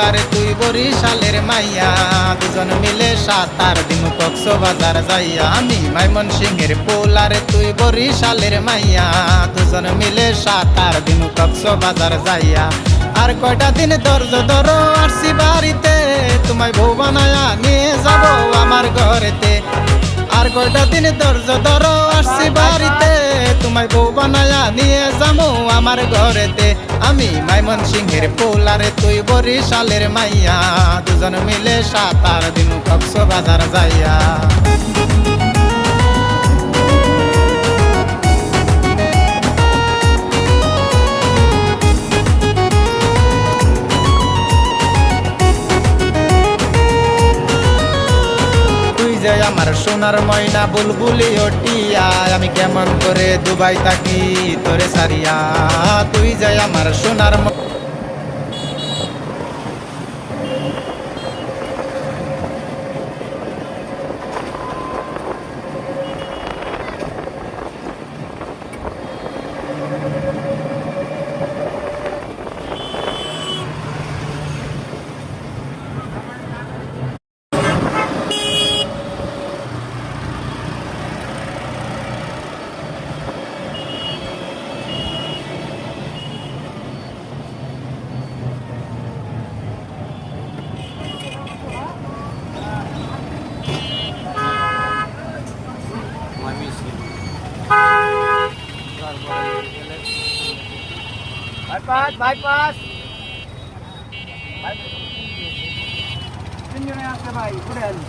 পোলারে তুই বরিশালের মাইয়া দুজন মিলে 7-8 দিন কক্সবাজার যাইয়া আমি ময়মনসিংহের পোলারে তুই বরিশালের মাইয়া দুজন মিলে 7-8 দিন কক্সবাজার যাইয়া আর কয়টা দিন ধৈর্য ধরো আসছি বাড়িতে তোমায় বউ বানায়া নিয়ে যাব আমার ঘরেতে আর কয়টা দিন ধৈর্য ধরো আসছি বাড়িতে তোমায় বউ বানায়া নিয়ে যাবো আমার ঘরেতে আমি ময়মনসিংহের পোলারে তুই বরিশালের মাইয়া দুজন মিলে 7-8 দিন কক্সবাজার যাইয়া আমার সোনার ময়না বুলবুলি ওটিয়া আমি কেমন করে দুবাই থাকি তোরে সারিয়া তুই যাই আমার সোনার বাইপাস তিনজনে আসছে ভাই ঘুরে আনি